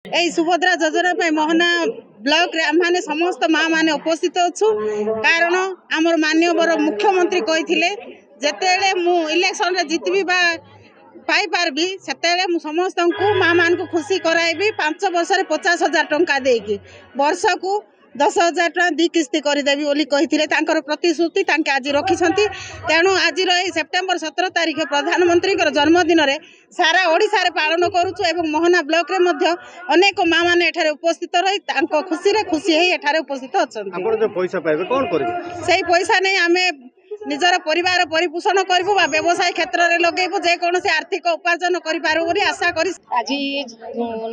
এই सुभद्रा योजना पे मोहना ब्लॉक रे आम समस्त माँ मैंने उपस्थित अच्छु कारण आमर माननीय मुख्यमंत्री कही जिते मु इलेक्शन रे जीतबी बा पाई पारबी सेतेले मु समस्त को माँ मान को खुशी कराइबी 5 वर्ष 50,000 टंका देकी वर्ष को 10,000 टका दी किस्ती करदेवी बोली कही प्रतिश्रुति आज रखिंट तेणु आज सेप्टेम्बर 17 तारीख प्रधानमंत्री जन्मदिन में सारा ओडिशा रे पालन करुचु एवं मोहना ब्लॉक रे मध्य अनेक माँ मैंने एठारे उपस्थित रही खुशी रे खुशी है एठारे उपस्थित अच्छा से पैसा नहीं आम निजर परिवार परिपोषण करूँ व्यवसाय क्षेत्र में लगेबू जेकोसी आर्थिक उपार्जन कर आशा कर आज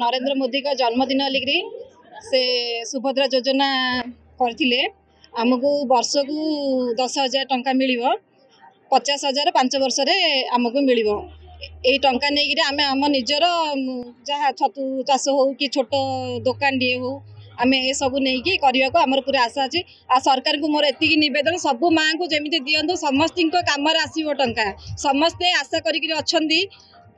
नरेंद्र मोदी का जन्मदिन लिखि से सुभद्रा योजना करथिले आमको वर्ष को 10,000 टंका मिल 50,000 5 वर्ष आमको मिल यही टंका नहीं आम आम निजर जहाँ छतु चाष हो कि छोट दुकान टे हो आम ए सब नहीं करने को आमर पूरा आशा अच्छी आ सरकार को मोर एति नवेदन सबू माँ को जमी दिंतु समस्त कम आसो टंका समस्ते आशा करी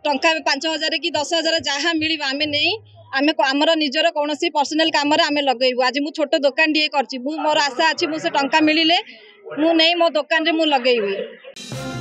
टंका 5,000 कि 10,000 जहाँ मिल आम नहीं आम आमर निजर कौन पर्सनाल कम आम लगेबू आज मु छोट दुकान टे कर मोर आशा अच्छी मुझे टंका मिले मु नहीं मो दुकान रे मु लगेबी।